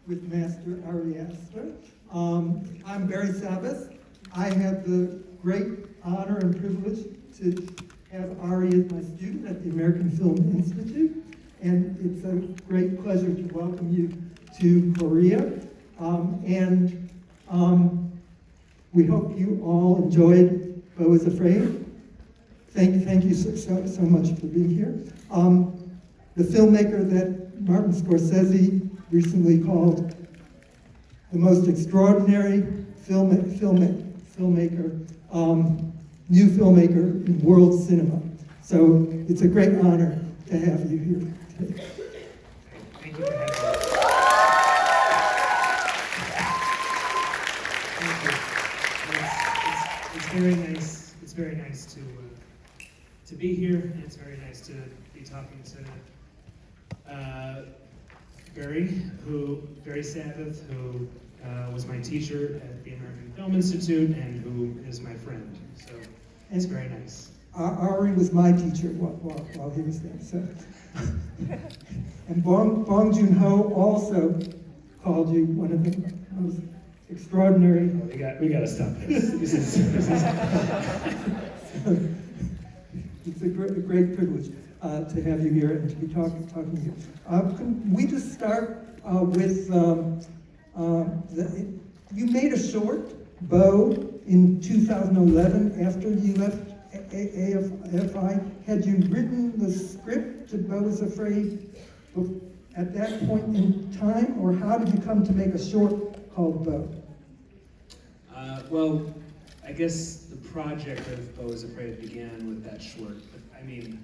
with Master Ari Aster. I'm Barry Sabas. I have the great honor and privilege to have Ari as my student at the American Film Institute, and it's a great pleasure to welcome you to Korea. We hope you all enjoyed Beau is Afraid. Thank you so much for being here. The filmmaker that Martin Scorsese recently called the most extraordinary new filmmaker in world cinema. So it's a great honor to have you here today. Thank you for having me. It's very nice. It's very nice to be here, and it's very nice to be talking to Barry Sabbath, who was my teacher at the American Film Institute and who is my friend. So it's very nice. Ari was my teacher while he was there. So. And Bong Joon-ho also called you one of the most extraordinary. Oh, we got to stop this. This is It's a great privilege to have you here and to be talking to you. Can we just start with you made a short, Beau, in 2011 after you left AFI. Had you written the script to Beau is Afraid at that point in time, or how did you come to make a short called Beau? Well, I guess the project of Beau is Afraid began with that short. I mean,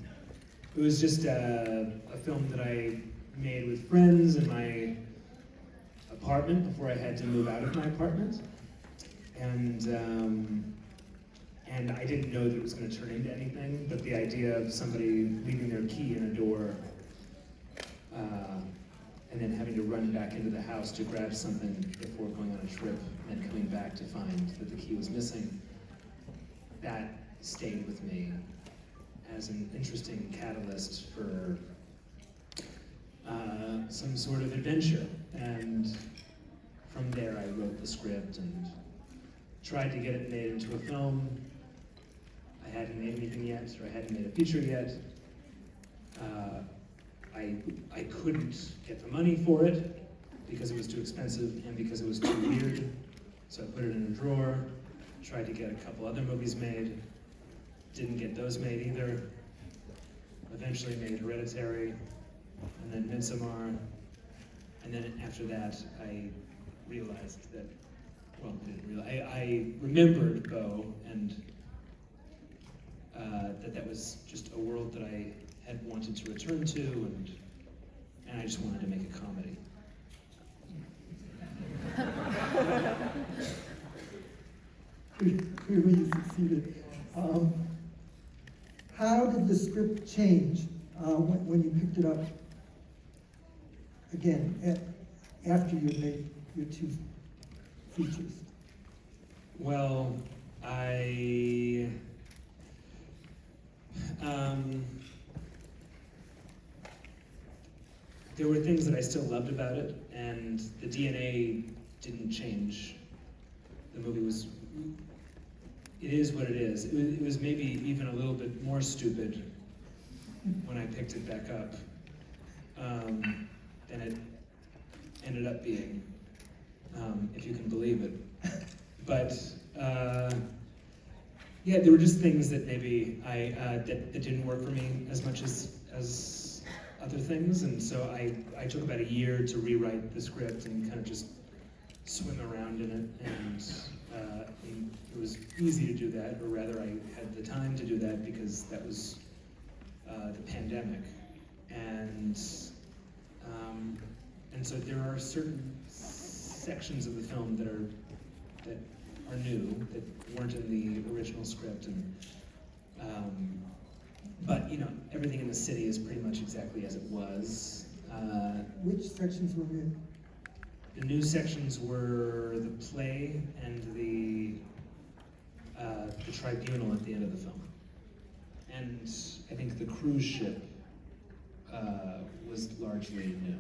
it was just a film that I made with friends in my apartment before I had to move out of my apartment, and I didn't know that it was going to turn into anything. But the idea of somebody leaving their key in a door and then having to run back into the house to grab something before going on a trip and coming back to find that the key was missing, that stayed with me as an interesting catalyst for some sort of adventure. And from there I wrote the script and tried to get it made into a film. I hadn't made anything yet, or I hadn't made a feature yet. I couldn't get the money for it because it was too expensive and because it was too weird. So I put it in a drawer, tried to get a couple other movies made, didn't get those made either. Eventually made Hereditary, and then Midsommar, and then after that I realized that, well, I remembered Beau, and that was just a world that I had wanted to return to, and I just wanted to make a comedy. Clearly you succeeded. How did the script change when you picked it up again after you made your two features? Well, there were things that I still loved about it, and the DNA didn't change. The movie it is what it is. It was maybe even a little bit more stupid when I picked it back up than it ended up being, if you can believe it. But yeah, there were just things that maybe that didn't work for me as much as other things, and so I took about a year to rewrite the script and kind of just swim around in it, and it was easy to do that, or rather I had the time to do that because that was the pandemic, and so there are certain sections of the film that are new, that weren't in the original script, and but everything in the city is pretty much exactly as it was. Which sections were new? The new sections were the play and the tribunal at the end of the film. And I think the cruise ship was largely new.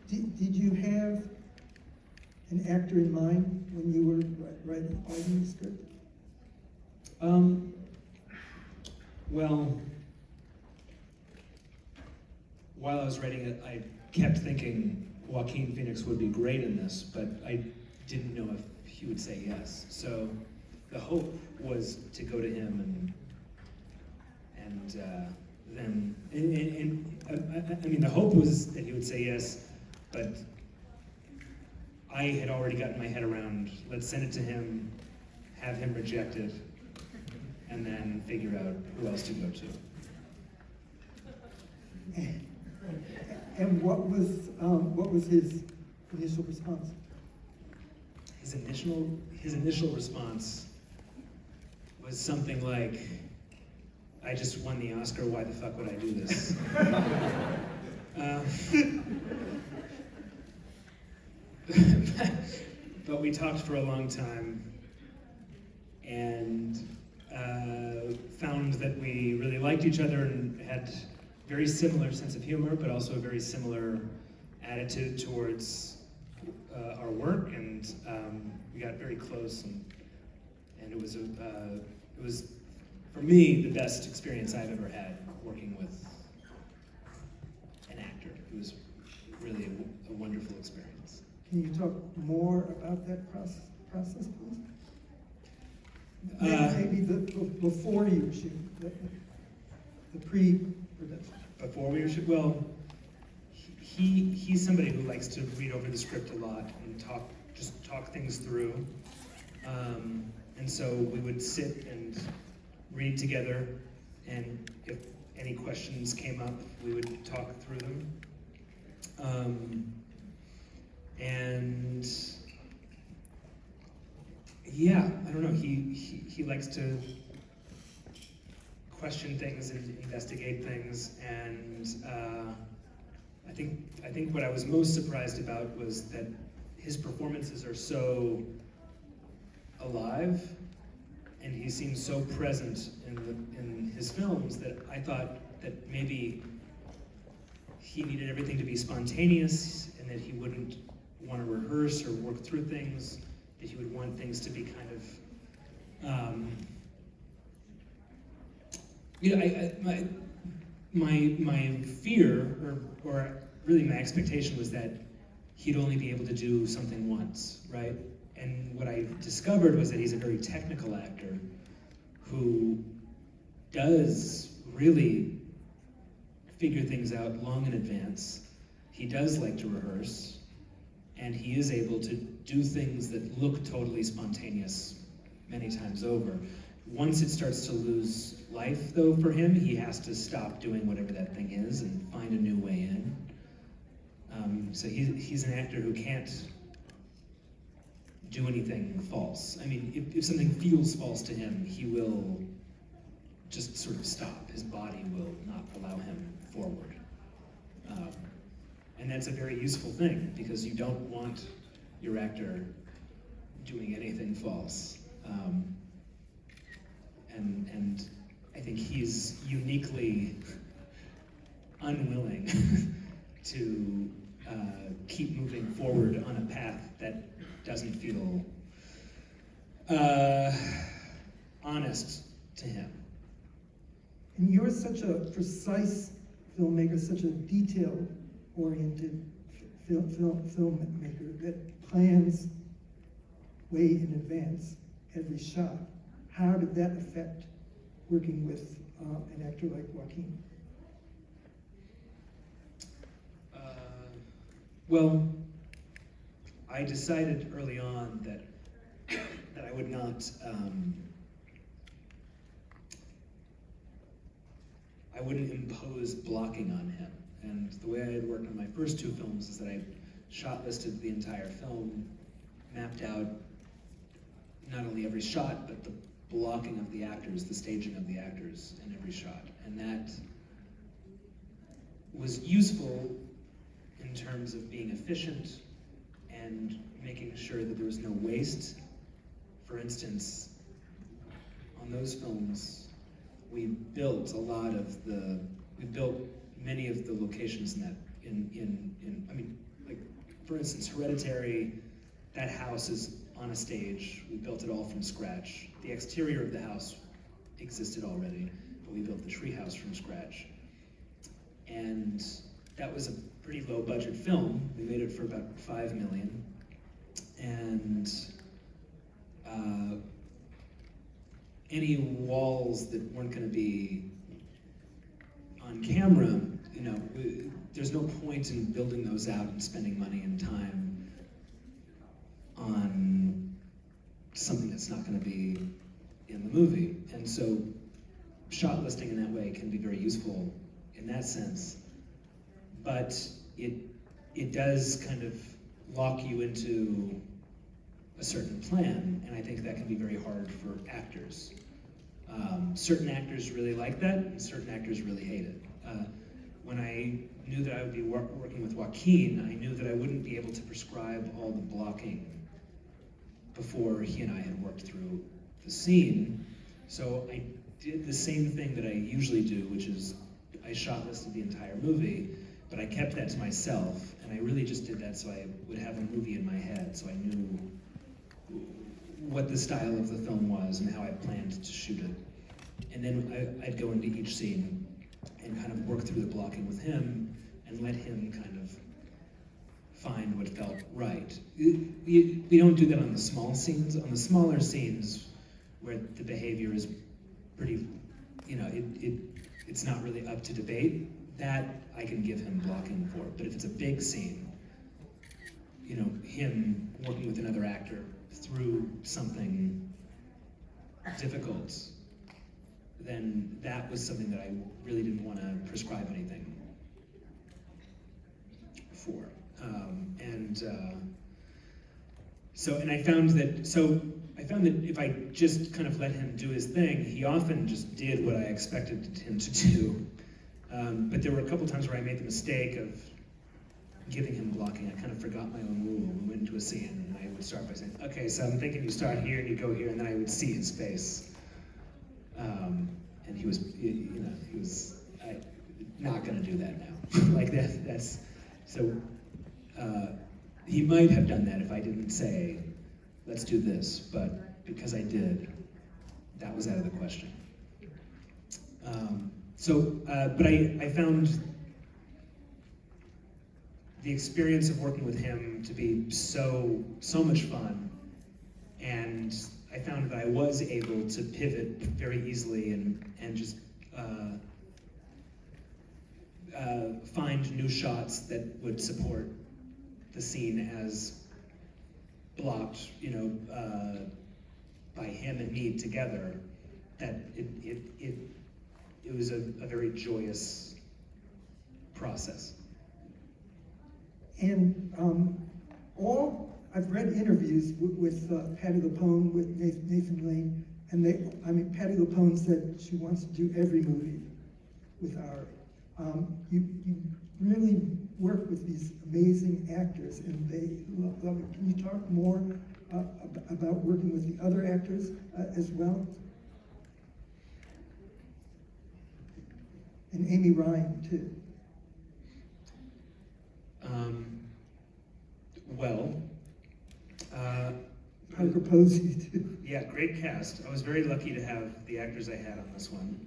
Did you have an actor in mind when you were writing the script? Well, while I was writing it, I kept thinking Joaquin Phoenix would be great in this, but I didn't know if he would say yes. So the hope was to go to him I mean, the hope was that he would say yes, but I had already gotten my head around, let's send it to him, have him reject it, and then figure out who else to go to. And what was his initial response? His initial response was something like, I just won the Oscar, why the fuck would I do this? But we talked for a long time and found that we really liked each other and had very similar sense of humor, but also a very similar attitude towards our work, and we got very close, and it was for me the best experience I've ever had working with an actor. It was really a wonderful experience. Can you talk more about that process, please? Maybe before you were shooting, the pre-production. Before we were shooting, well, he's somebody who likes to read over the script a lot and talk things through. And so we would sit and read together, and if any questions came up, we would talk through them. And yeah, I don't know, he likes to question things and investigate things, and I think what I was most surprised about was that his performances are so alive, and he seems so present in his films that I thought that maybe he needed everything to be spontaneous, and that he wouldn't want to rehearse or work through things, that he would want things to be kind of, my fear, or really my expectation, was that he'd only be able to do something once, right? And what I discovered was that he's a very technical actor who does really figure things out long in advance. He does like to rehearse, and he is able to do things that look totally spontaneous many times over. Once it starts to lose life, though, for him, he has to stop doing whatever that thing is and find a new way in. So he's an actor who can't do anything false. I mean, if something feels false to him, he will just sort of stop. His body will not allow him forward. And that's a very useful thing, because you don't want your actor doing anything false. And I think he's uniquely unwilling to keep moving forward on a path that doesn't feel honest to him. And you're such a precise filmmaker, such a detail-oriented filmmaker that plans way in advance every shot. How did that affect working with an actor like Joaquin? Well, I decided early on that I would not I wouldn't impose blocking on him. And the way I had worked on my first two films is that I shot listed the entire film, mapped out not only every shot, but the blocking of the actors, the staging of the actors in every shot. And that was useful in terms of being efficient and making sure that there was no waste. For instance, on those films, we built many of the locations I mean, for instance, Hereditary, that house is on a stage. We built it all from scratch. The exterior of the house existed already, but we built the treehouse from scratch. And that was a pretty low budget film. We made it for about $5 million. And any walls that weren't going to be on camera, you know, there's no point in building those out and spending money and time on something that's not going to be in the movie. And so shot listing in that way can be very useful in that sense, but it does kind of lock you into a certain plan, and I think that can be very hard for actors. Certain actors really like that, and certain actors really hate it. When I knew that I would be working with Joaquin, I knew that I wouldn't be able to prescribe all the blocking before he and I had worked through the scene. So I did the same thing that I usually do, which is I shot listed the entire movie, but I kept that to myself, and I really just did that so I would have a movie in my head, so I knew what the style of the film was and how I planned to shoot it. And then I'd go into each scene and kind of work through the blocking with him and let him kind of find what felt right. We don't do that on the small scenes. On the smaller scenes where the behavior is pretty, you know, it's not really up to debate, that I can give him blocking for. But if it's a big scene, you know, him working with another actor through something difficult, then that was something that I really didn't want to prescribe anything for. I found that if I just kind of let him do his thing, he often just did what I expected him to do. But there were a couple times where I made the mistake of giving him blocking. I kind of forgot my own rule. We went into a scene and I would start by saying, okay, so I'm thinking you start here and you go here, and then I would see his face. And he was not gonna do that now. Like that's, so he might have done that if I didn't say, let's do this, but because I did, that was out of the question. But I found the experience of working with him to be so much fun, and I found that I was able to pivot very easily and just find new shots that would support the scene as blocked, you know, by him and me together. That it was a very joyous process. And I've read interviews with Patti LuPone, with Nathan Lane, and Patti LuPone said she wants to do every movie with Ari. You really work with these amazing actors, and they love it. Can you talk more about working with the other actors as well? And Amy Ryan, too. Parker Posey, too. Yeah, great cast. I was very lucky to have the actors I had on this one.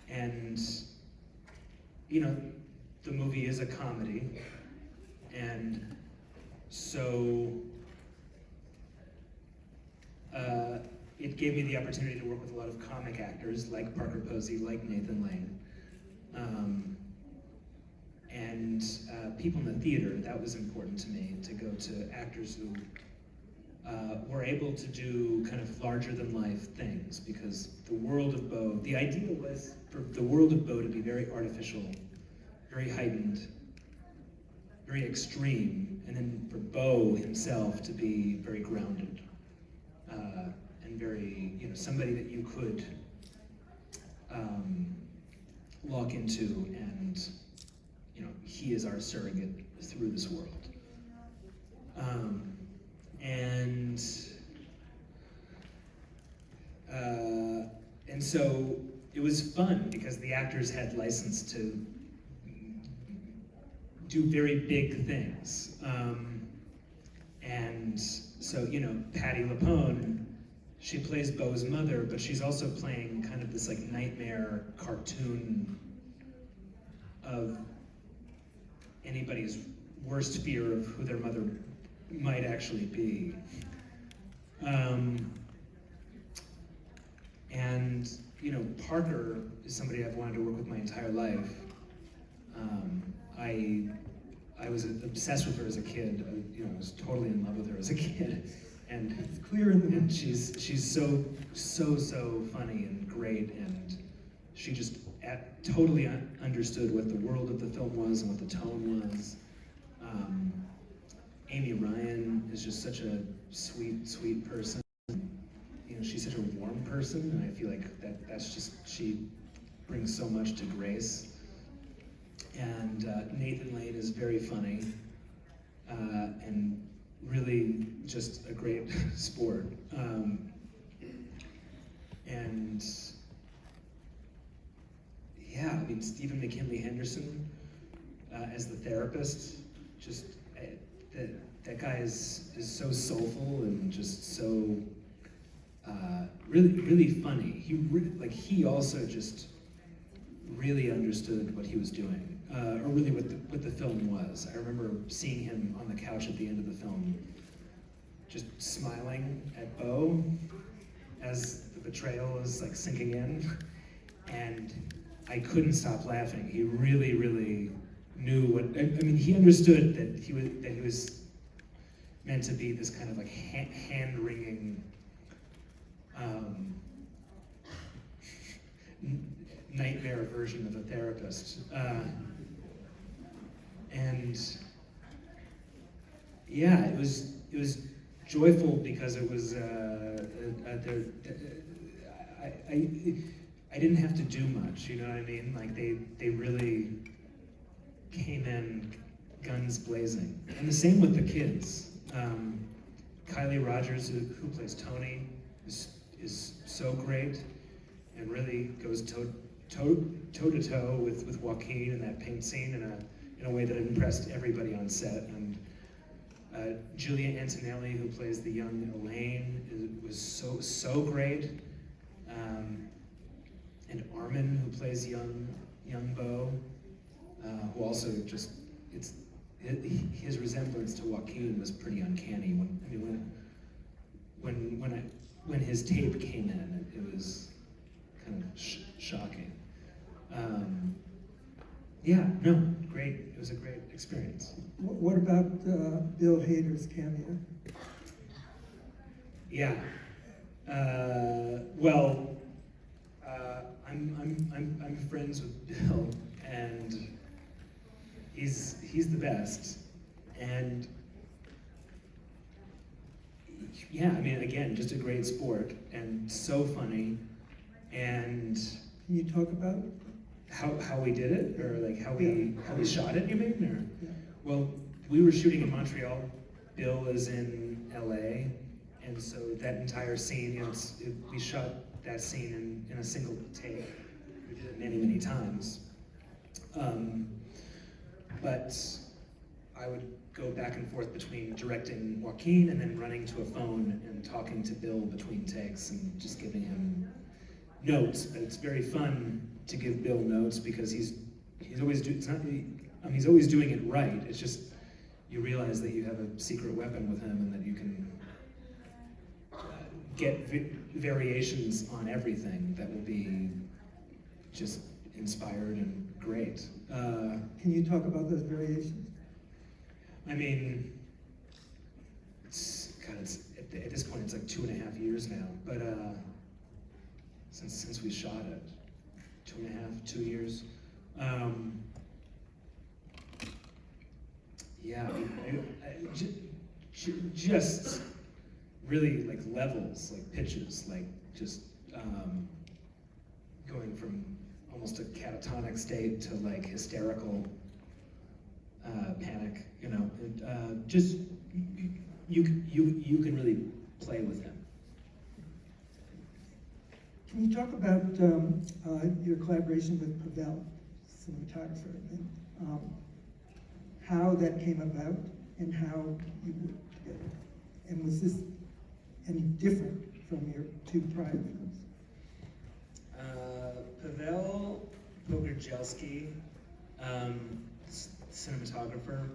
And, you know, the movie is a comedy, and so it gave me the opportunity to work with a lot of comic actors, like Parker Posey, like Nathan Lane, and people in the theater. That was important to me, to go to actors who were able to do kind of larger-than-life things, because the world of Bo, the idea was for the world of Bo to be very artificial, very heightened, very extreme, and then for Bo himself to be very grounded, and very, you know, somebody that you could lock into, and, you know, he is our surrogate through this world. And so it was fun because the actors had license to do very big things. And so, you know, Patti LuPone, she plays Beau's mother, but she's also playing kind of this like nightmare cartoon of anybody's worst fear of who their mother might actually be. And, you know, Parker is somebody I've wanted to work with my entire life. I was obsessed with her as a kid. I was totally in love with her as a kid. And It's clear in the and she's so funny and great, and she just totally understood what the world of the film was and what the tone was. Amy Ryan is just such a sweet person. You know, she's such a warm person, and I feel like that's just, she brings so much to Grace. And Nathan Lane is very funny, and really just a great sport. And yeah, I mean, Stephen McKinley Henderson as the therapist, just that guy is so soulful and just so really funny. He also just really understood what he was doing, or really what the film was. I remember seeing him on the couch at the end of the film, just smiling at Beau as the betrayal is like sinking in, and I couldn't stop laughing. He really knew what. I mean, he understood that he was meant to be this kind of like hand-wringing. Nightmare version of a therapist, and yeah, it was joyful because it was I didn't have to do much, you know what I mean? Like they really came in guns blazing, and the same with the kids. Kylie Rogers, who plays Tony, is so great and really goes toe to toe with Joaquin in that paint scene in a way that impressed everybody on set. And Julia Antonelli, who plays the young Elaine, was so great. And Armin, who plays young Beau, who also just his resemblance to Joaquin was pretty uncanny. When his tape came in, it was kind of shocking. Yeah, no, great. It was a great experience. What about Bill Hader's cameo? Yeah. I'm friends with Bill, and he's the best. And yeah, I mean, again, just a great sport and so funny. And can you talk about how we did it, or like how we shot it? You mean, or yeah. Well, we were shooting in Montreal. Bill is in LA, and so that entire scene, we shot that scene in a single take. We did it many times. But I would go back and forth between directing Joaquin and then running to a phone and talking to Bill between takes and just giving him notes. But it's very fun to give Bill notes because he's always doing it right. It's just you realize that you have a secret weapon with him and that you can get variations on everything that will be just inspired and great. Can you talk about those variations? I mean, at this point it's like 2.5 years now, but since we shot it, 2.5, 2 years. Yeah, just really like levels, like pitches, like just going from almost a catatonic state to like hysterical panic, you know. Just you can really play with him. Can you talk about your collaboration with Pavel, cinematographer? And, how that came about and how you worked together. And was this any different from your two prior films? Pavel Pogorzelski, cinematographer,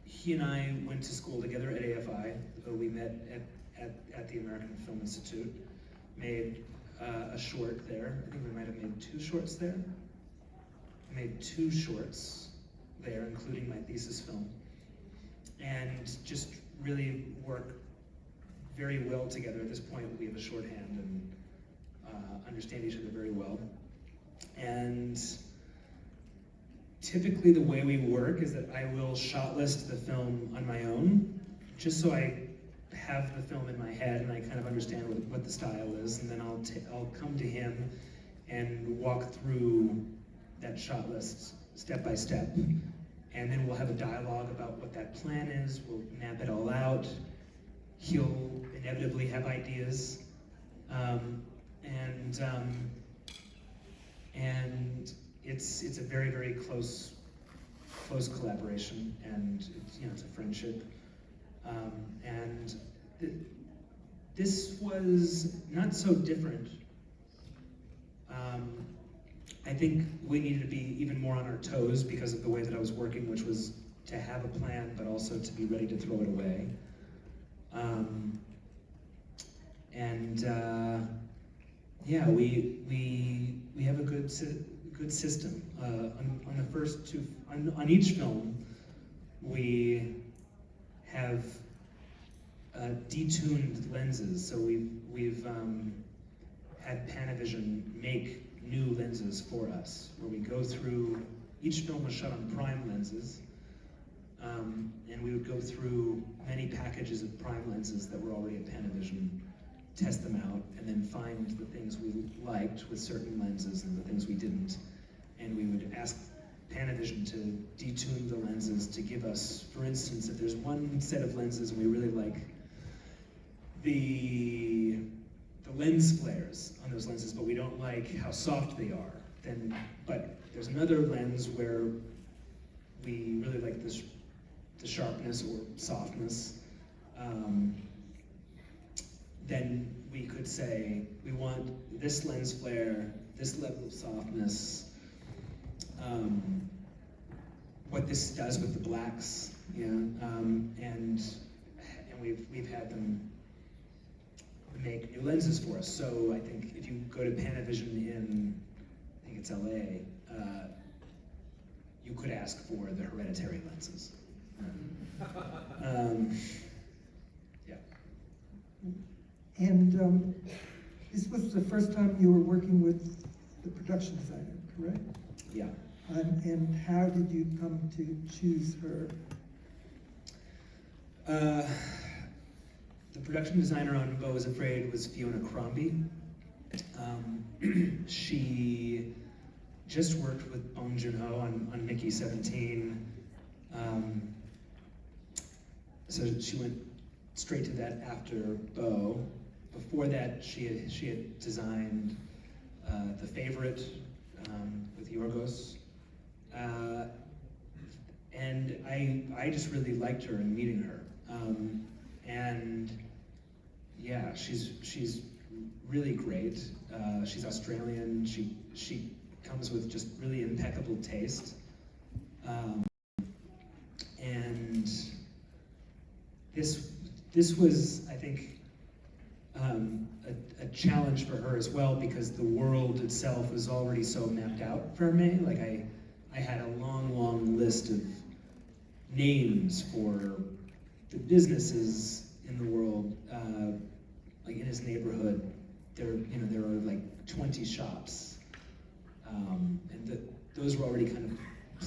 he and I went to school together at AFI. We met at the American Film Institute, made a short there. I think we might have made 2 shorts there. I made 2 shorts there, including my thesis film, and just really work very well together. At this point, we have a shorthand and understand each other very well. And typically the way we work is that I will shot list the film on my own, just so I have the film in my head and I kind of understand what the style is, and then I'll come to him and walk through that shot list step by step, and then we'll have a dialogue about what that plan is. We'll map it all out. He'll inevitably have ideas, and it's a very, very close collaboration, and it's a friendship. This was not so different. I think we needed to be even more on our toes because of the way that I was working, which was to have a plan, but also to be ready to throw it away. Yeah, we have a good system. On the first 2, on each film, we have detuned lenses. So we've had Panavision make new lenses for us, where we go through. Each film was shot on prime lenses, and we would go through many packages of prime lenses that were already at Panavision, test them out, and then find the things we liked with certain lenses and the things we didn't. And we would ask Panavision to detune the lenses to give us, for instance, if there's one set of lenses and we really like the lens flares on those lenses, but we don't like how soft they are, but there's another lens where we really like the sharpness or softness, then we could say, we want this lens flare, this level of softness, what this does with the blacks, and we've had them make new lenses for us. So I think if you go to Panavision in, I think it's LA, you could ask for the Hereditary lenses. Yeah. And this was the first time you were working with the production designer, correct? Yeah. And how did you come to choose her? The production designer on Beau is Afraid was Fiona Crombie. She just worked with Bong Joon-ho on Mickey 17. So she went straight to that after Beau. Before that, she had designed The Favorite with Yorgos. And I just really liked her in meeting her. And yeah, she's really great. She's Australian. She comes with just really impeccable taste. And this was, I think, a challenge for her as well, because the world itself was already so mapped out for me. Like I had a long list of names for the businesses in the world, like in his neighborhood. There are like 20 shops, and those were already kind of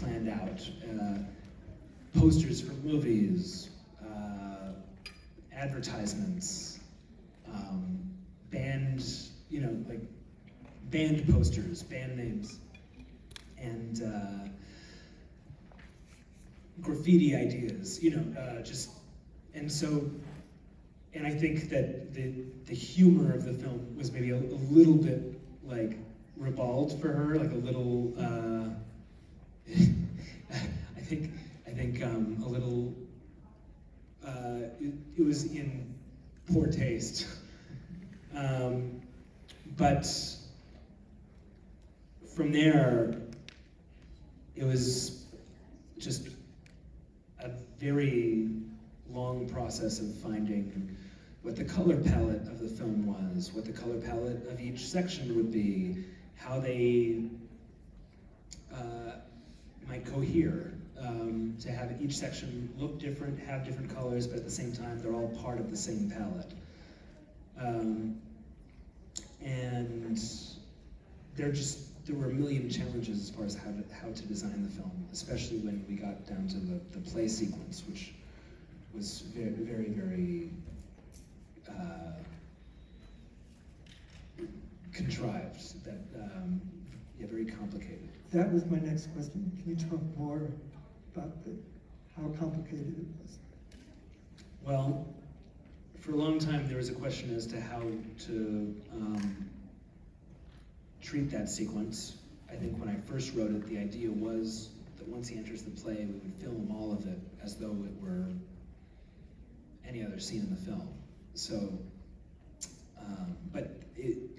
planned out. Posters for movies, advertisements, band, like band posters, band names, and graffiti ideas, and I think that the humor of the film was maybe a little bit like ribald for her, like a little, think a little. It was in poor taste, but from there, it was just a very long process of finding what the color palette of the film was, what the color palette of each section would be, how they might cohere, to have each section look different, have different colors, but at the same time they're all part of the same palette. And there were a million challenges as far as how to design the film, especially when we got down to the play sequence, which was very, very, very contrived, very complicated. That was my next question. Can you talk more about how complicated it was? Well, for a long time there was a question as to how to treat that sequence. I think when I first wrote it, the idea was that once he enters the play, we would film all of it as though it were any other scene in the film. So, but it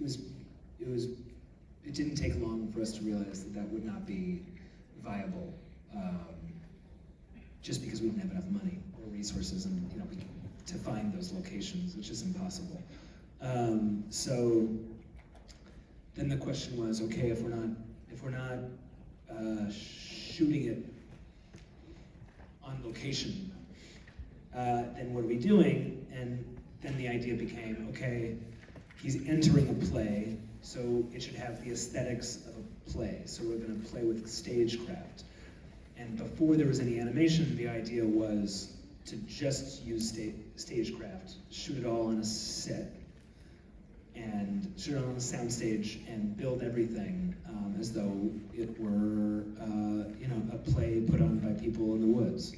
didn't take long for us to realize that would not be viable, just because we didn't have enough money or resources, and to find those locations, which is impossible. So then the question was, okay, if we're not shooting it on location, then what are we doing? And then the idea became, okay, he's entering a play, so it should have the aesthetics of a play. So we're going to play with stagecraft. And before there was any animation, the idea was to just use stagecraft, shoot it all on a set, and shoot it on a soundstage, and build everything as though it were, a play put on by people in the woods.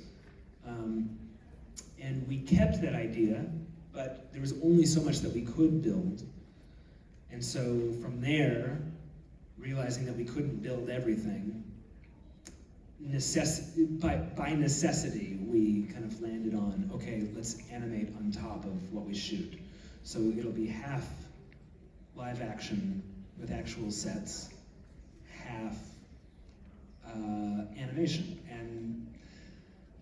And we kept that idea, but there was only so much that we could build. And so from there, realizing that we couldn't build everything, by necessity, we kind of landed on, okay, let's animate on top of what we shoot. So it'll be half live action with actual sets, half animation. And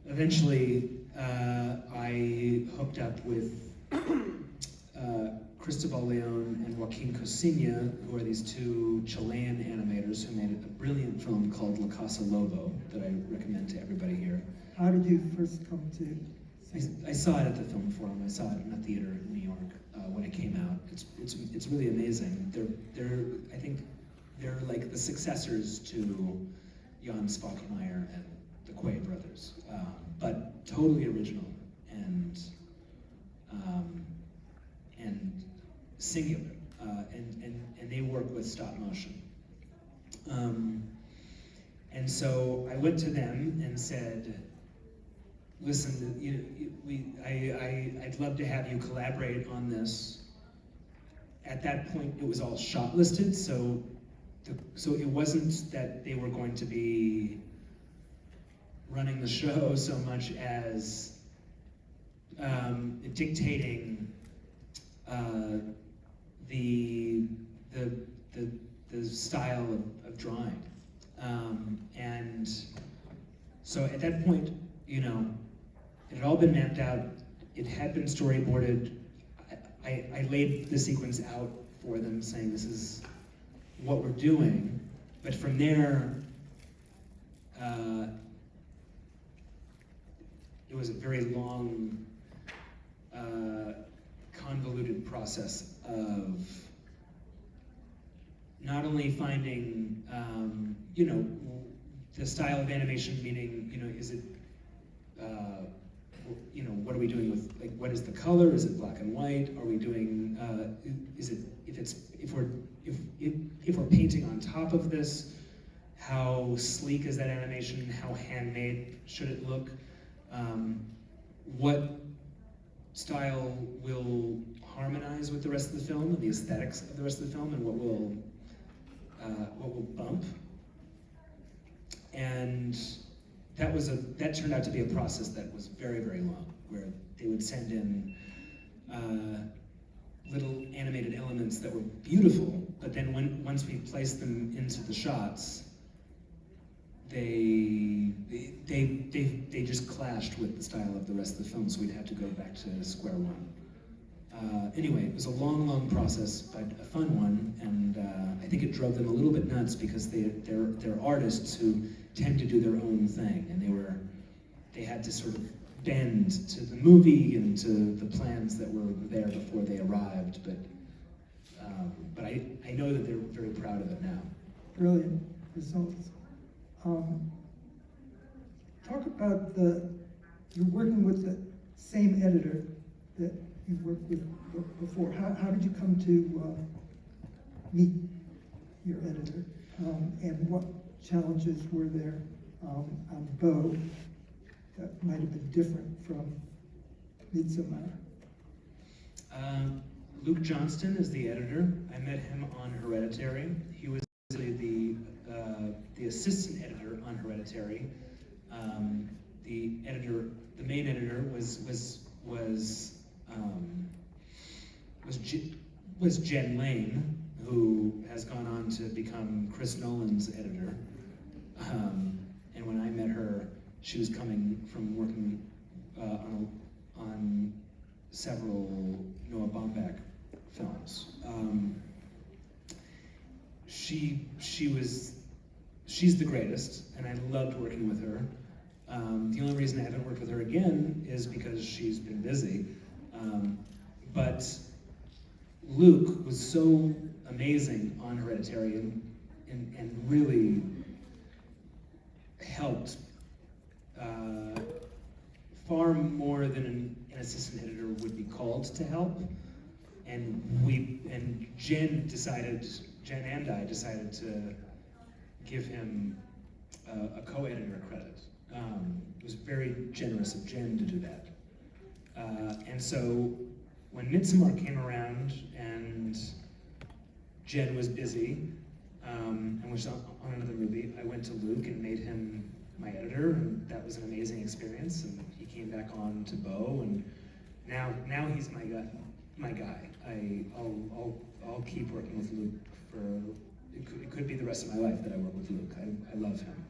eventually, I hooked up with Cristobal Leon and Joaquin Cosina, who are these two Chilean animators who made a brilliant film called La Casa Lobo that I recommend to everybody here. How did you first come to? I saw it at the Film Forum. I saw it in a theater in New York when it came out. It's really amazing. I think they're like the successors to Jan Spockmeyer and the Quay brothers, but totally original and singular, and they work with stop motion. And so I went to them and said, listen, I'd love to have you collaborate on this. At that point, it was all shot listed, so it wasn't that they were going to be running the show so much as dictating the style of drawing. And so at that point, it had all been mapped out. It had been storyboarded. I laid the sequence out for them, saying this is what we're doing. But from there, it was a very long, convoluted process of not only finding, the style of animation, meaning, is it, what are we doing with, like, what is the color? Is it black and white? Are we doing, is it, if we're painting on top of this, how sleek is that animation? How handmade should it look? What style will harmonize with the rest of the film and the aesthetics of the rest of the film, and what will bump? And that turned out to be a process that was very, very long, where they would send in little animated elements that were beautiful, but then once we placed them into the shots, they just clashed with the style of the rest of the film, so we'd have to go back to square one. Anyway, it was a long, long process, but a fun one, and I think it drove them a little bit nuts because they're artists who tend to do their own thing, and they had to sort of bend to the movie and to the plans that were there before they arrived, but I know that they're very proud of it now. Brilliant results. Talk about you're working with the same editor that you worked with before. How did you come to meet your editor? And what challenges were there on Bo that might have been different from Midsommar? Luke Johnston is the editor. I met him on Hereditary. He was the assistant editor on Hereditary. The main editor was Jen Lane, who has gone on to become Chris Nolan's editor. And when I met her, she was coming from working on several Noah Baumbach films. She's the greatest, and I loved working with her. The only reason I haven't worked with her again is because she's been busy. But Luke was so amazing on Hereditary and really helped far more than an assistant editor would be called to help. And Jen and I decided to give him a co-editor credit. It was very generous of Jen to do that. And so when Midsommar came around and Jen was busy and was on another movie, I went to Luke and made him my editor, and that was an amazing experience. And he came back on to Bo, and now he's my guy. I'll keep working with Luke for it could be the rest of my life that I work with Luke. I love him.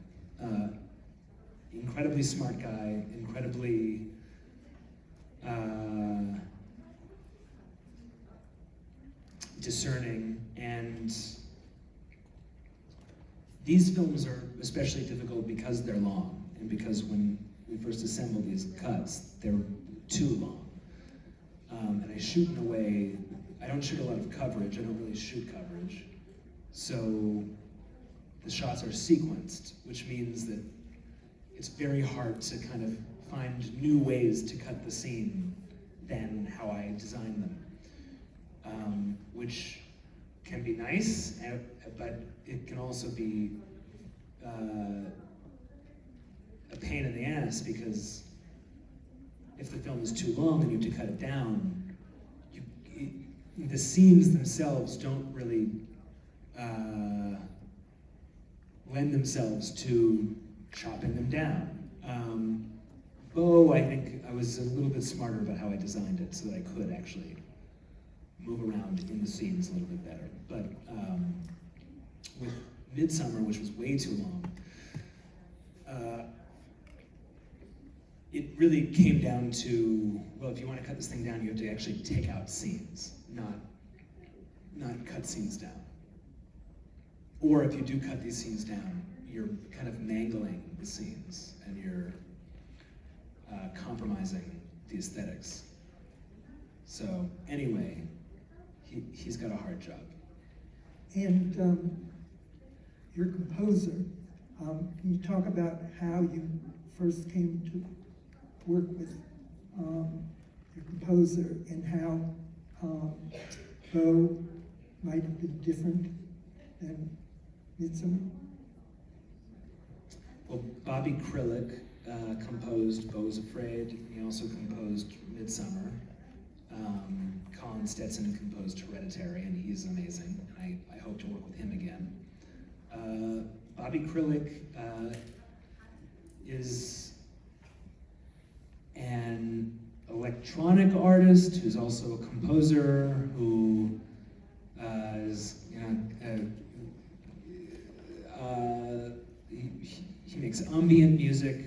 Incredibly smart guy, incredibly discerning, and these films are especially difficult because they're long, and because when we first assemble these cuts, they're too long. And I shoot in a way, I don't shoot a lot of coverage, I don't really shoot coverage, so the shots are sequenced, which means that it's very hard to kind of find new ways to cut the scene than how I designed them. Which can be nice, but it can also be a pain in the ass, because if the film is too long and you have to cut it down, the scenes themselves don't really lend themselves to chopping them down. Bo, I think I was a little bit smarter about how I designed it so that I could actually move around in the scenes a little bit better. But with Midsommar, which was way too long, it really came down to, well, if you want to cut this thing down, you have to actually take out scenes, not cut scenes down. Or if you do cut these scenes down, you're kind of mangling the scenes, and you're compromising the aesthetics. So anyway, he's got a hard job. And your composer, can you talk about how you first came to work with your composer, and how Bo might have been different than Midsommar? Well, Bobby Krilic composed Beau's Afraid. He also composed Midsommar. Colin Stetson composed Hereditary, and he's amazing, and I hope to work with him again. Bobby Krilic is an electronic artist who's also a composer who is, he makes ambient music.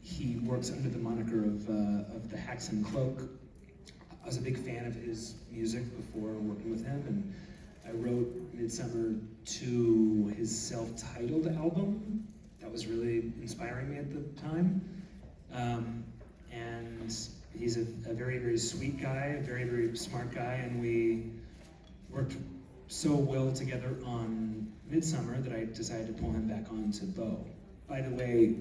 He works under the moniker of the Haxon Cloak. I was a big fan of his music before working with him, and I wrote Midsummer to his self-titled album. That was really inspiring me at the time. And he's a very, very sweet guy, a very, very smart guy, and we worked so well together on Midsummer that I decided to pull him back on to Bo. By the way,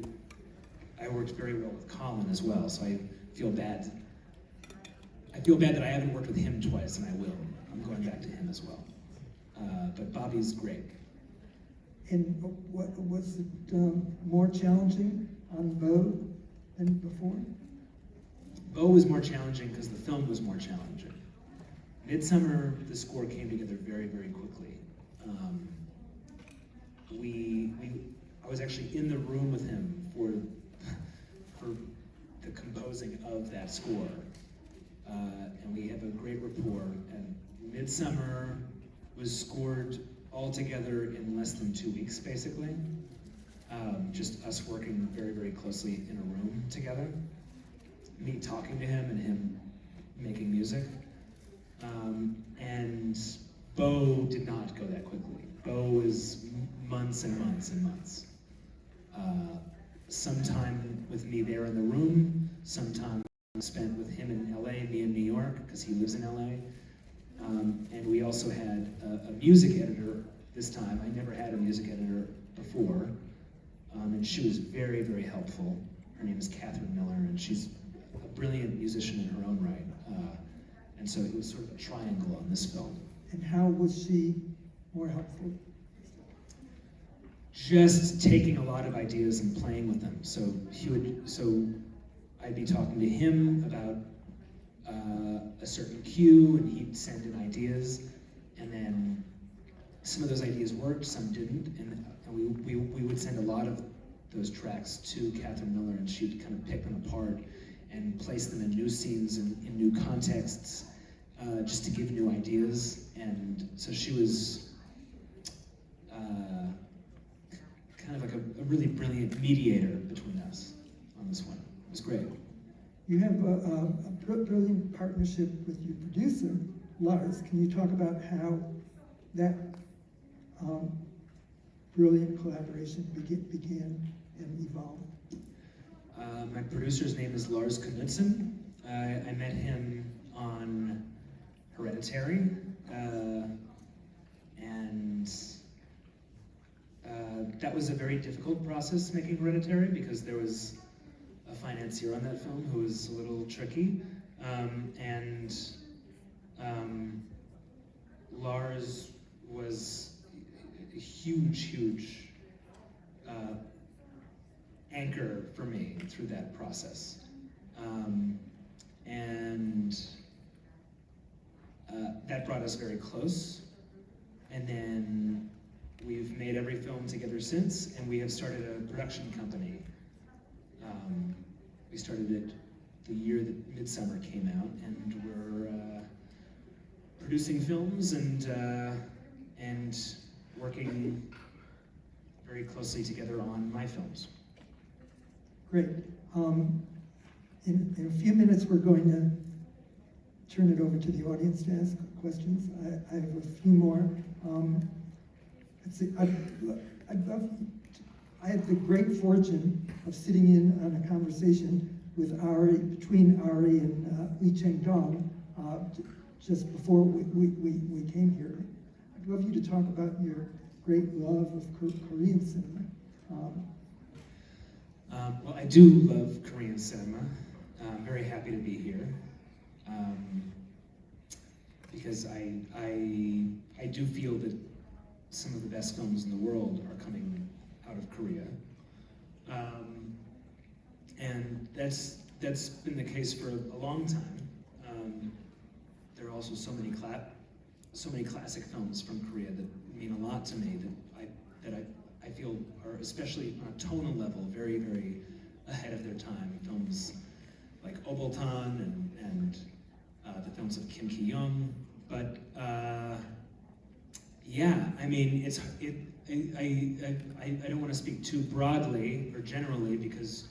I worked very well with Colin as well, so I feel bad. I feel bad that I haven't worked with him twice, and I will. I'm going back to him as well. But Bobby's great. And what was it more challenging on Bo than before? Bo was more challenging because the film was more challenging. Midsummer, the score came together very, very quickly. I was actually in the room with him for the composing of that score. And we have a great rapport. And Midsummer was scored all together in less than 2 weeks, basically. Just us working very, very closely in a room together. Me talking to him and him making music. And Bo did not go that quickly. Bo was months and months and months. Some time with me there in the room, some time spent with him in LA, me in New York, because he lives in LA. And we also had a music editor this time. I never had a music editor before. And she was very, very helpful. Her name is Catherine Miller, and she's a brilliant musician in her own right. And so it was sort of a triangle on this film. And how was she more helpful? Just taking a lot of ideas and playing with them. So I'd be talking to him about a certain cue, and he'd send in ideas, and then some of those ideas worked, some didn't, and we would send a lot of those tracks to Catherine Miller, and she'd kind of pick them apart and place them in new scenes and in new contexts, just to give new ideas. And so she was kind of like a really brilliant mediator between us on this one. It was great. You have a brilliant partnership with your producer, Lars. Can you talk about how that brilliant collaboration began and evolved? My producer's name is Lars Knudsen. I met him on Hereditary, and that was a very difficult process, making Hereditary, because there was a financier on that film who was a little tricky, and Lars was a huge anchor for me through that process. And that brought us very close. And then we've made every film together since, and we have started a production company. We started it the year that Midsummer came out, and we're producing films and working very closely together on my films. Great. In a few minutes, we're going to turn it over to the audience to ask questions. I have a few more. I had the great fortune of sitting in on a conversation with between Ari and Lee Cheng Dong just before we came here. I'd love you to talk about your great love of Korean cinema. Well, I do love Korean cinema. I'm very happy to be here, because I do feel that some of the best films in the world are coming out of Korea, and that's been the case for a long time. There are also so many classic films from Korea that mean a lot to me, that I feel are, especially on a tonal level, very, very ahead of their time. Films like Oboltan and the films of Kim Ki-young. But yeah, I mean, I don't want to speak too broadly or generally, because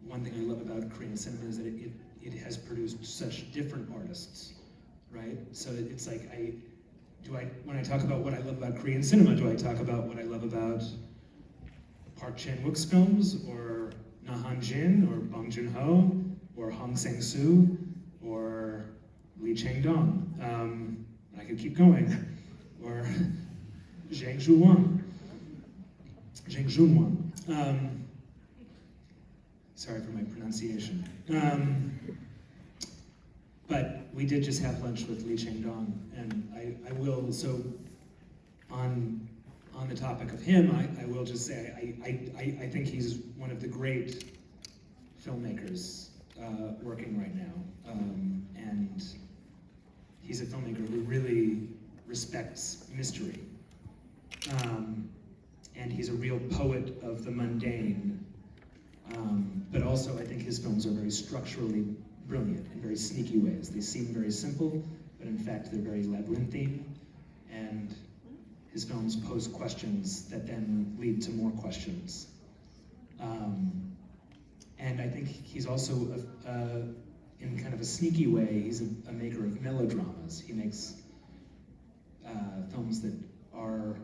one thing I love about Korean cinema is that it has produced such different artists, right? So it's like, when I talk about what I love about Korean cinema, do I talk about what I love about Park Chan-wook's films, or Na Han-jin, or Bong Joon-ho, or Hong Sang-soo, or Lee Chang-dong? I could keep going. Or Zhang Junwan. Sorry for my pronunciation. But we did just have lunch with Lee Chang-dong, and I will, so on the topic of him, I will just say, I think he's one of the great filmmakers working right now. And he's a filmmaker who really respects mystery. And he's a real poet of the mundane. But also, I think his films are very structurally brilliant in very sneaky ways. They seem very simple, but in fact they're very labyrinthine, and his films pose questions that then lead to more questions. And I think he's also, in kind of a sneaky way, he's a maker of melodramas. He makes films that are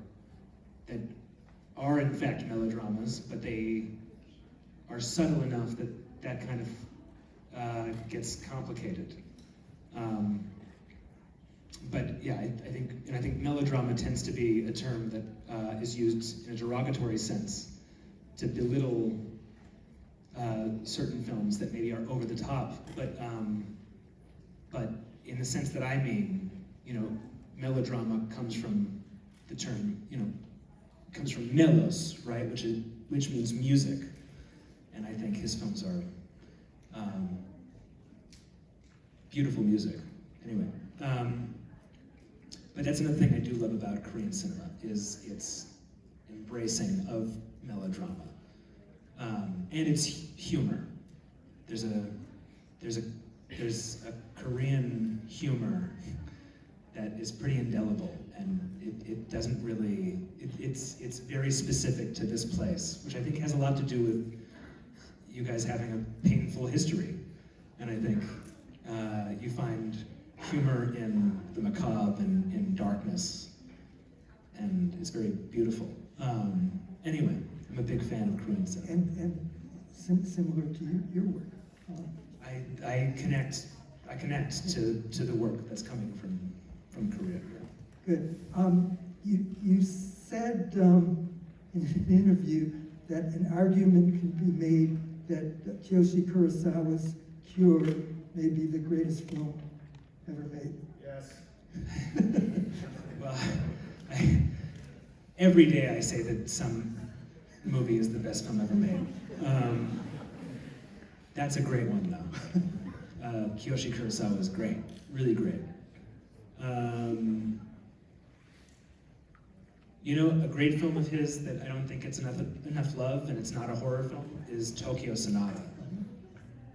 in fact melodramas, but they are subtle enough that kind of gets complicated. But yeah, I think melodrama tends to be a term that is used in a derogatory sense to belittle certain films that maybe are over the top. But in the sense that I mean, melodrama comes from the term, comes from melos, right, which means music. And I think his films are beautiful music. Anyway, but that's another thing I do love about Korean cinema, is its embracing of melodrama and its humor. There's a Korean humor that is pretty indelible, and it doesn't really, it's very specific to this place, which I think has a lot to do with you guys having a painful history. And I think you find humor in the macabre and in darkness, and it's very beautiful. Anyway, I'm a big fan of Korean cinema. And similar to your work. I connect to the work that's coming from Korea. Good. You said in an interview that an argument can be made that Kiyoshi Kurosawa's Cure may be the greatest film ever made. Yes. Well, every day I say that some movie is the best film ever made. That's a great one, though. Kiyoshi Kurosawa is great, really great. A great film of his that I don't think gets enough love, and it's not a horror film, is Tokyo Sonata.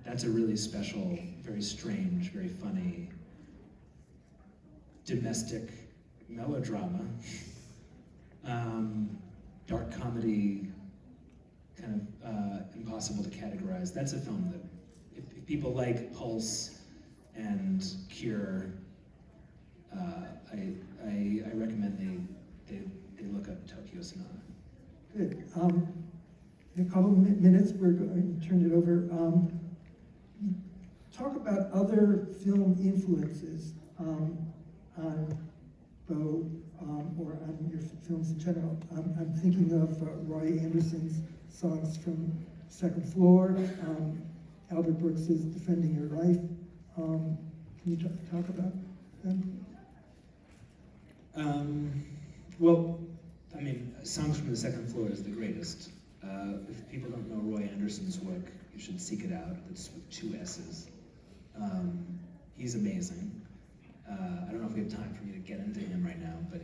That's a really special, very strange, very funny, domestic melodrama, dark comedy, kind of impossible to categorize. That's a film that, if people like Pulse and Cure, I recommend they look up Tokyo Sonata. Good. In a couple of minutes, we're going to turn it over. Talk about other film influences on Bo or on your films in general. I'm thinking of Roy Anderson's songs from Second Floor, Albert Brooks's Defending Your Life. Can you talk about them? Well, I mean, Songs from the Second Floor is the greatest. If people don't know Roy Anderson's work, you should seek it out. It's with 2 S's. He's amazing. I don't know if we have time for me to get into him right now, but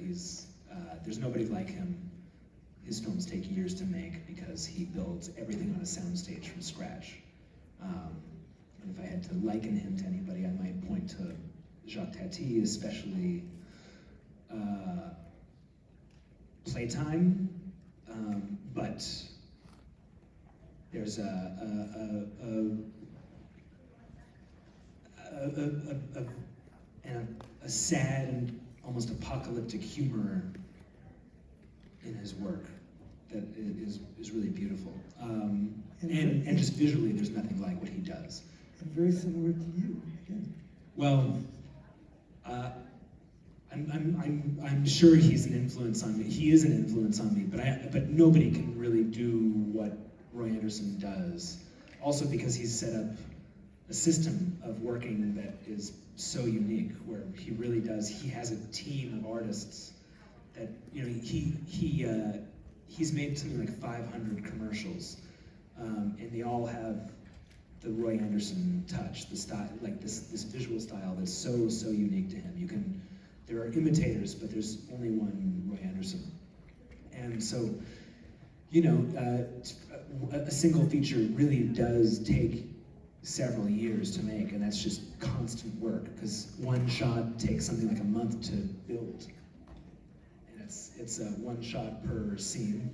there's nobody like him. his films take years to make because he builds everything on a soundstage from scratch. And if I had to liken him to anybody, I might point to Jacques Tati, especially Playtime, but there's a sad and almost apocalyptic humor in his work that is really beautiful. And just visually, there's nothing like what he does. And very similar to you, again. Well, I'm sure he's an influence on me. He is an influence on me, but nobody can really do what Roy Andersson does. Also because he's set up a system of working that is so unique, where he really does. He has a team of artists that, you know, he's made something like 500 commercials, and they all have the Roy Andersson touch, the style, like this visual style that's so unique to him. There are imitators, but there's only one Roy Andersson. And so, you know, a single feature really does take several years to make, and that's just constant work, because one shot takes something like a month to build. And it's a one shot per scene.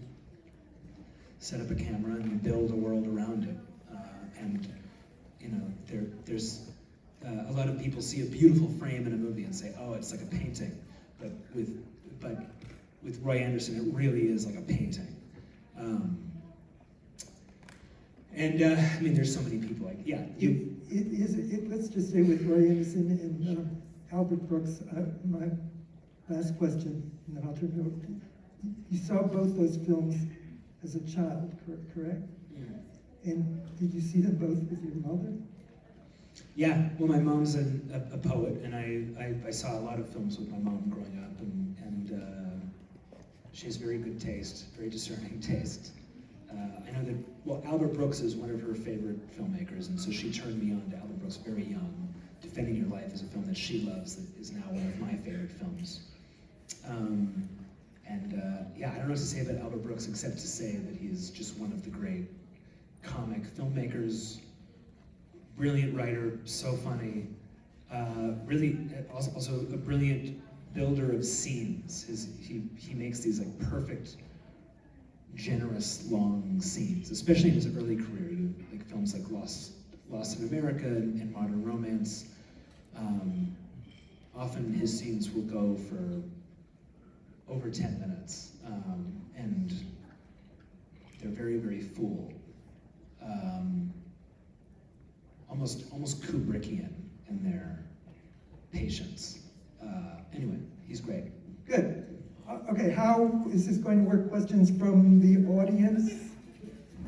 Set up a camera and you build a world around it. And you know, there's a lot of people see a beautiful frame in a movie and say, oh, it's like a painting. But with Roy Andersson, it really is like a painting. I mean, there's so many people like, yeah. Let's just stay with Roy Andersson and Albert Brooks. My last question, and then I'll turn it over to you. You saw both those films as a child, correct? Yeah. And did you see them both with your mother? Yeah, well, my mom's a poet, and I saw a lot of films with my mom growing up, and she has very good taste, very discerning taste. I know that, well, Albert Brooks is one of her favorite filmmakers, and so she turned me on to Albert Brooks very young. Defending Your Life is a film that she loves, that is now one of my favorite films. Yeah, I don't know what to say about Albert Brooks except to say that he is just one of the great comic filmmakers, brilliant writer, so funny, really also a brilliant builder of scenes. He makes these like perfect, generous, long scenes, especially in his early career, like films like Lost in America and Modern Romance. Often his scenes will go for over 10 minutes, and they're very, very full. Almost Kubrickian in their patience. Anyway, he's great. Good. Okay, how is this going to work? Questions from the audience?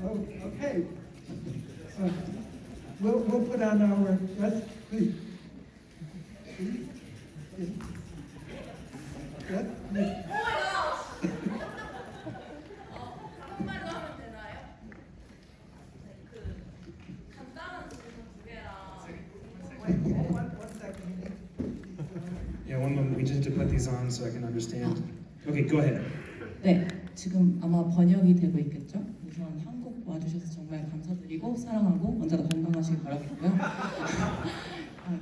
Oh, okay. We'll put on our, yes, please. Please? Yes. Yes? Yes. 한국말로 하면 되나요? 그 간단한 질문 두 개랑 One second. Yeah, one moment. We just need to put these on so I can understand. Okay, go ahead. 네, 지금 아마 번역이 되고 있겠죠? 우선 한국 와주셔서 정말 감사드리고 사랑하고 언제나 건강하시길 바라겠고요.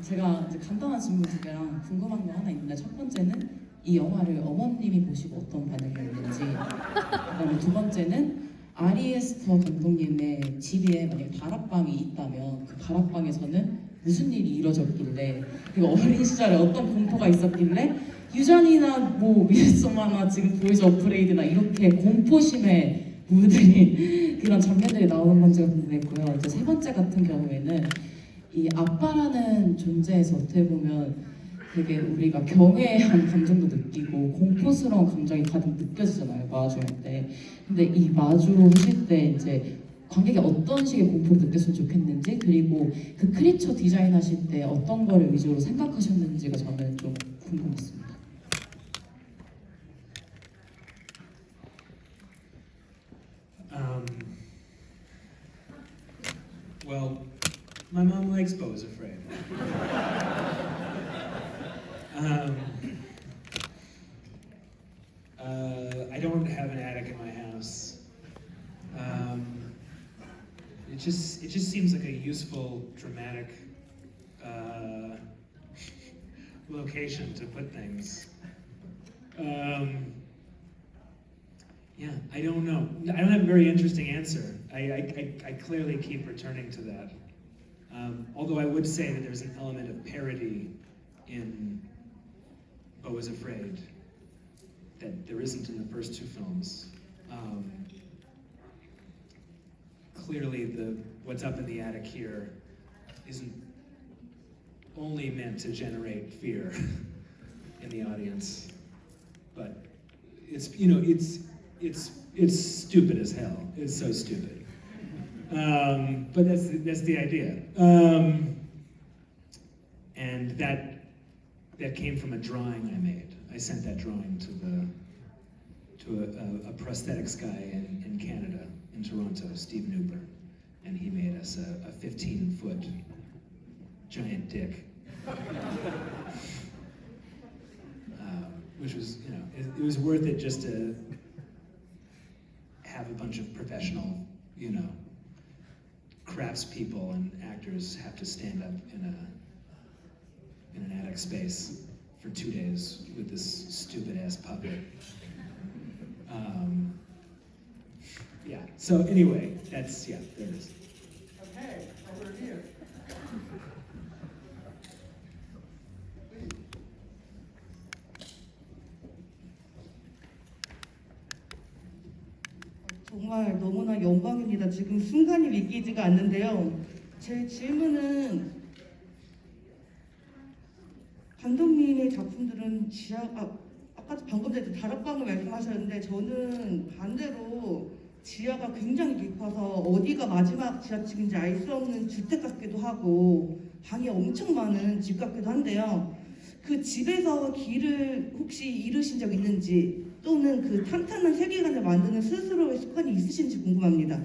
제가 이제 간단한 질문 두 개랑 궁금한 거 하나 있는데, 첫 번째는 이 영화를 어머님이 보시고 어떤 반응이었는지, 그다음에 두 번째는 아리 에스터 감독님의 집에 만약에 다락방이 있다면 그 다락방에서는 무슨 일이 이루어졌길래, 그리고 어린 시절에 어떤 공포가 있었길래 유전이나 뭐 미드소마나 지금 보이즈 어프레이드나 이렇게 공포심의 무들이 그런 장면들이 나오는 건지가 궁금했고요. 이제 세 번째 같은 경우에는 이 아빠라는 존재에서 어떻게 보면 되게 우리가 경외한 감정도 느끼고 공포스러운 감정이 가득 느껴지잖아요, 마주할 때. 근데 이 마주 하실 때 이제 관객이 어떤 식의 공포를 느꼈으면 좋겠는지, 그리고 그 크리처 디자인 하실 때 어떤 거를 위주로 생각하셨는지가 저는 좀 궁금했습니다. Well, my mom likes Beau is Afraid. I don't have an attic in my house. just seems like a useful dramatic location to put things. Yeah, I don't know. I don't have a very interesting answer. I clearly keep returning to that. Although I would say that there's an element of parody in Beau is Afraid that there isn't in the first two films. Clearly, what's up in the attic here isn't only meant to generate fear in the audience, but it's stupid as hell. It's so stupid. But that's the idea. And that came from a drawing I made. I sent that drawing to a prosthetics guy in Canada, in Toronto, Steve Newber, and he made us a 15-foot giant dick. Which was, it was worth it just to have a bunch of professional, craftspeople and actors have to stand up in an attic space for 2 days with this stupid ass puppet. Yeah. So anyway, there it is. Okay, over here. 정말 너무나 영광입니다. 지금 순간이 믿기지가 않는데요. 제 질문은 감독님의 작품들은 아까 방금 전에 다락방을 말씀하셨는데 저는 반대로 지하가 굉장히 깊어서 어디가 마지막 지하층인지 알 수 없는 주택 같기도 하고 방이 엄청 많은 집 같기도 한데요. 그 집에서 길을 혹시 잃으신 적 있는지 또는 그 탄탄한 세계관을 만드는 스스로의 습관이 있으신지 궁금합니다.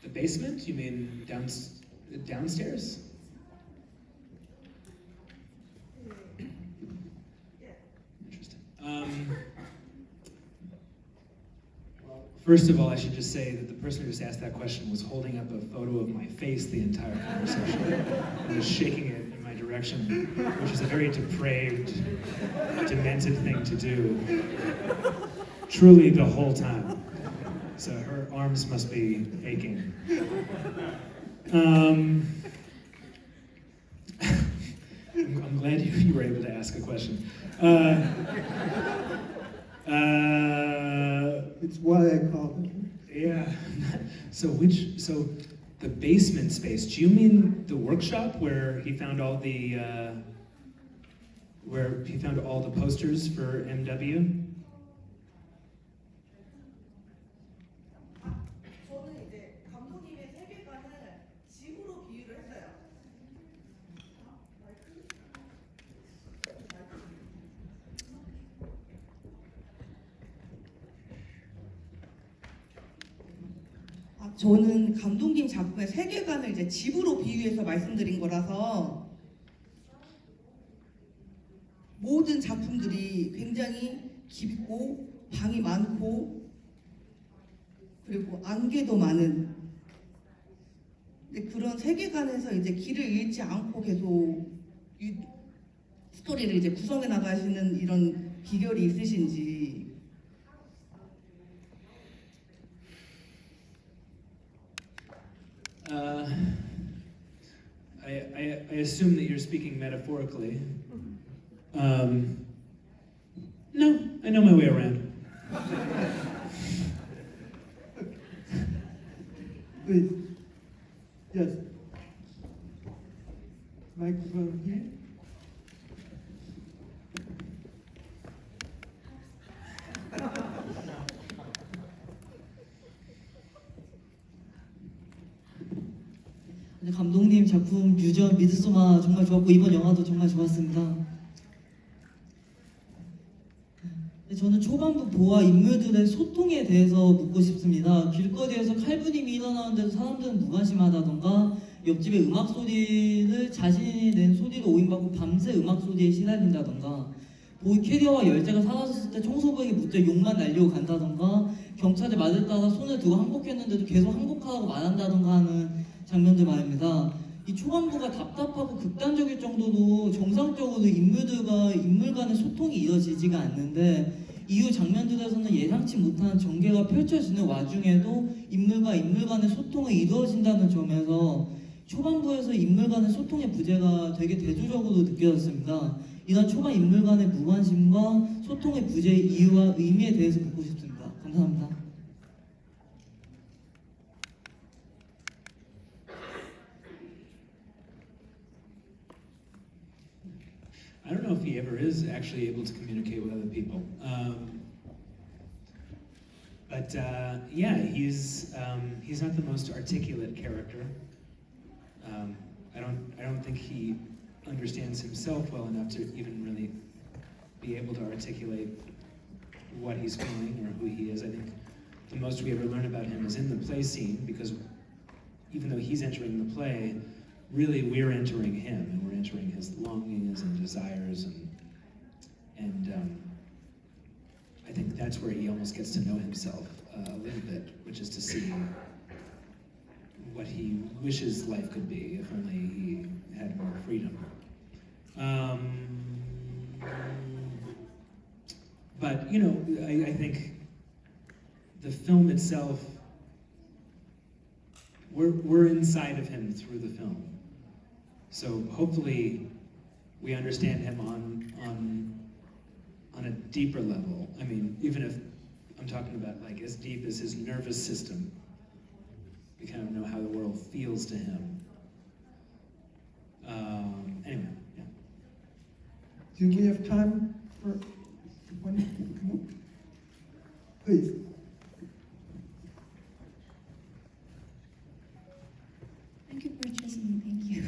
The basement? You mean downstairs? Interesting. Well, first of all, I should just say that the person who just asked that question was holding up a photo of my face the entire conversation and was shaking it in my direction, which is a very depraved, demented thing to do. Truly the whole time. So her arms must be aching. I'm glad you were able to ask a question. It's why I called it. Yeah. So the basement space? Do you mean the workshop where he found all the posters for MW? 저는 이제 감독님의 세계관을 집으로 비유를 했어요. 저는 감독님 작품의 세계관을 이제 집으로 비유해서 말씀드린 거라서 모든 작품들이 굉장히 깊고 방이 많고 그리고 안개도 많은 근데 그런 세계관에서 이제 길을 잃지 않고 계속 스토리를 이제 구성해 나가시는 이런 비결이 있으신지. I assume that you're speaking metaphorically. No, I know my way around. Please. Yes. Microphone here. 감독님 작품 뮤전 미드소마 정말 좋았고 이번 영화도 정말 좋았습니다. 저는 초반부 보와 인물들의 소통에 대해서 묻고 싶습니다. 길거리에서 칼부림이 일어나는데도 사람들은 무관심하다던가 옆집의 음악 소리를 자신이 낸 소리로 오인받고 밤새 음악 소리에 시달린다던가 보이 캐리어와 열쇠가 사라졌을 때 청소부에게 묻자 욕만 날리고 간다던가 경찰에 맞을 따라 손을 들고 항복했는데도 계속 항복하라고 말한다던가 하는 장면들 말입니다. 이 초반부가 답답하고 극단적일 정도로 정상적으로 인물 간의 소통이 이어지지가 않는데 이후 장면들에서는 예상치 못한 전개가 펼쳐지는 와중에도 인물과 인물 간의 소통이 이루어진다는 점에서 초반부에서 인물 간의 소통의 부재가 되게 대조적으로 느껴졌습니다. 이런 초반 인물 간의 무관심과 소통의 부재의 이유와 의미에 대해서 묻고 싶습니다. 감사합니다. I don't know if he ever is actually able to communicate with other people. Yeah, he's not the most articulate character. I don't think he understands himself well enough to even really be able to articulate what he's feeling or who he is. I think the most we ever learn about him is in the play scene, because even though he's entering the play, really we're entering him, and we're entering his longings and desires, and I think that's where he almost gets to know himself a little bit, which is to see what he wishes life could be if only he had more freedom. But you know, I think the film itself, we're inside of him through the film. So hopefully we understand him on a deeper level. I mean, even if I'm talking about like as deep as his nervous system, we kind of know how the world feels to him. Anyway, yeah. Do we have time for one more? Please. Thank you for choosing me. Thank you.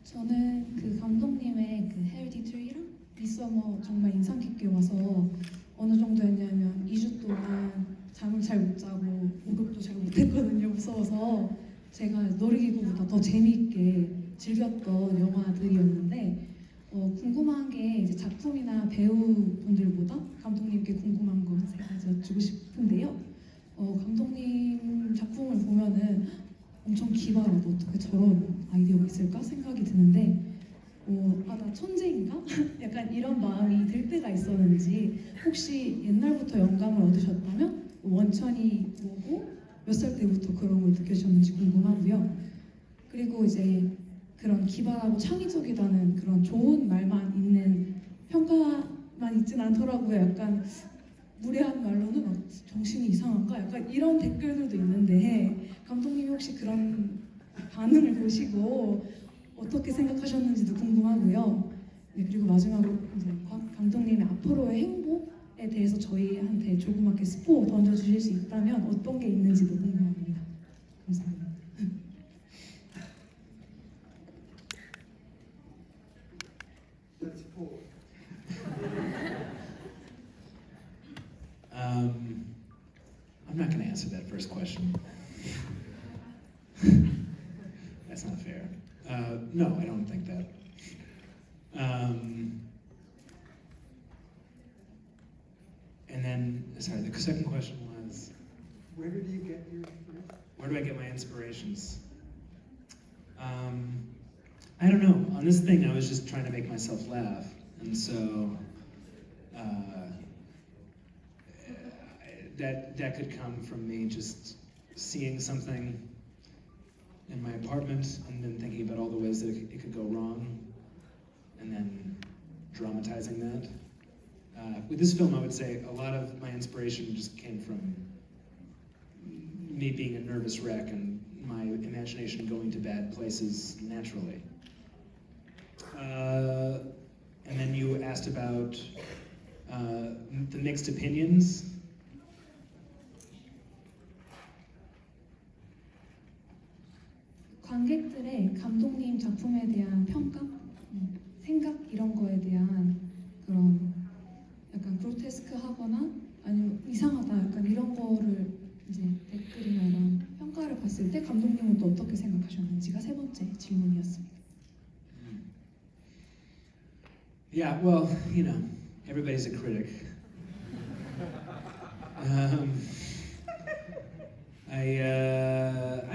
저는 그 감독님의 그 헬디 트리랑 미서머 정말 인상 깊게 와서 어느 정도였냐면 2주 동안 잠을 잘 못 자고 목욕도 잘 못했거든요. 무서워서 제가 놀이기구보다 더 재미있게 즐겼던 영화들이었는데 궁금한 게 이제 작품이나 배우분들보다 감독님께 궁금한 거 제가 여쭈고 싶은데요. 감독님 작품을 보면은 엄청 기발하고 어떻게 저런 아이디어가 있을까 생각이 드는데 나 천재인가? 약간 이런 마음이 들 때가 있었는지 혹시 옛날부터 영감을 얻으셨다면 원천이 뭐고 몇 살 때부터 그런 걸 느끼셨는지 궁금하고요. 그리고 이제 그런 기발하고 창의적이라는 그런 좋은 말만 있는 평가만 있진 않더라고요. 약간 무례한 말로는 정신이 이상한가? 약간 이런 댓글들도 있는데 감독님이 혹시 그런 반응을 보시고 어떻게 생각하셨는지도 궁금하고요. 네, 그리고 마지막으로 이제 감독님의 앞으로의 행보에 대해서 저희한테 조그맣게 스포 던져주실 수 있다면 어떤 게 있는지도 궁금합니다. 감사합니다. That's four. I'm not going to answer that first question. That's not fair. No, I don't think that. And then, sorry, the second question was, Where do you get your inspiration? where do I get my inspirations? I don't know. On this thing, I was just trying to make myself laugh, and so that could come from me just seeing something in my apartment and then thinking about all the ways that it could go wrong, and then dramatizing that. With this film, I would say a lot of my inspiration just came from me being a nervous wreck and my imagination going to bad places naturally. And then you asked about the mixed opinions. 관객들의 감독님 작품에 대한 평가, 생각 이런 거에 대한 그런 약간 그로테스크하거나 아니면 이상하다 약간 이런 거를 이제 댓글이나 이런 평가를 봤을 때 감독님은 또 어떻게 생각하셨는지가 세 번째 질문이었습니다. Yeah, well, you know, everybody's a critic. I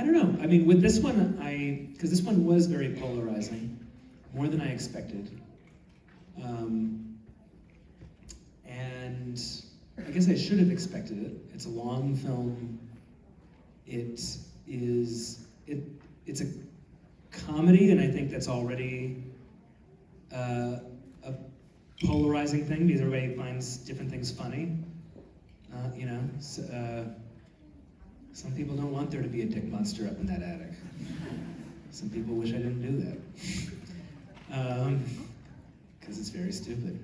don't know. I mean, with this one, because this one was very polarizing, more than I expected. And I guess I should have expected it. It's a long film. It's a comedy, and I think that's already a polarizing thing because everybody finds different things funny. You know, some people don't want there to be a dick monster up in that attic. Some people wish I didn't do that. Because it's very stupid.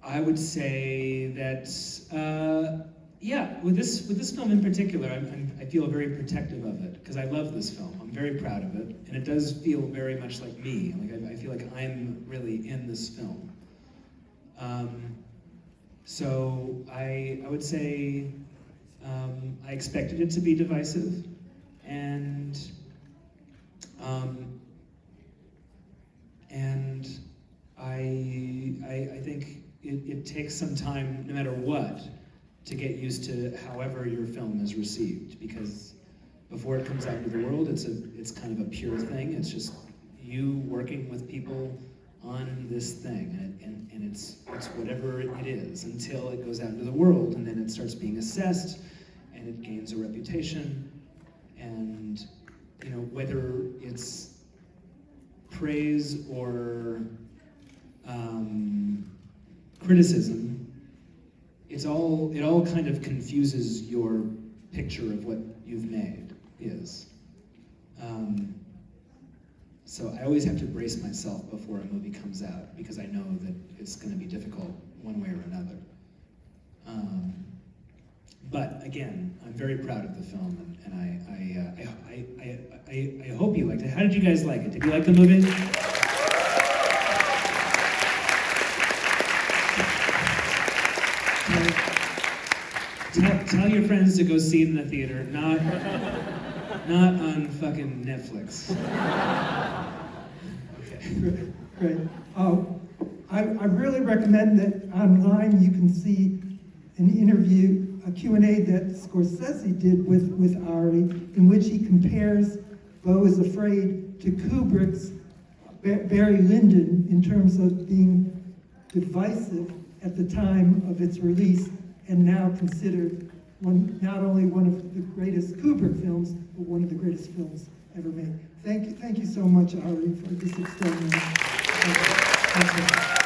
I would say that, yeah, with this film in particular, I feel very protective of it because I love this film. I'm very proud of it, and it does feel very much like me. Like I feel like I'm really in this film. So I would say I expected it to be divisive, and I think it takes some time, no matter what, to get used to however your film is received, because before it comes out into the world, it's kind of a pure thing. It's just you working with people on this thing, and it's whatever it is until it goes out into the world, and then it starts being assessed, and it gains a reputation, and you know, whether it's praise or criticism, it all kind of confuses your picture of what you've made is. So I always have to brace myself before a movie comes out because I know that it's going to be difficult one way or another. But again, I'm very proud of the film, and I hope you liked it. How did you guys like it? Did you like the movie? Tell your friends to go see it in the theater, not on fucking Netflix. Okay. Great. I really recommend that online you can see an interview, a Q&A that Scorsese did with Ari, in which he compares Beau is Afraid to Kubrick's Barry Lyndon in terms of being divisive at the time of its release, and now considered not only one of the greatest Kubrick films, but one of the greatest films ever made. Thank you so much, Ari, for this extraordinary. Thank you.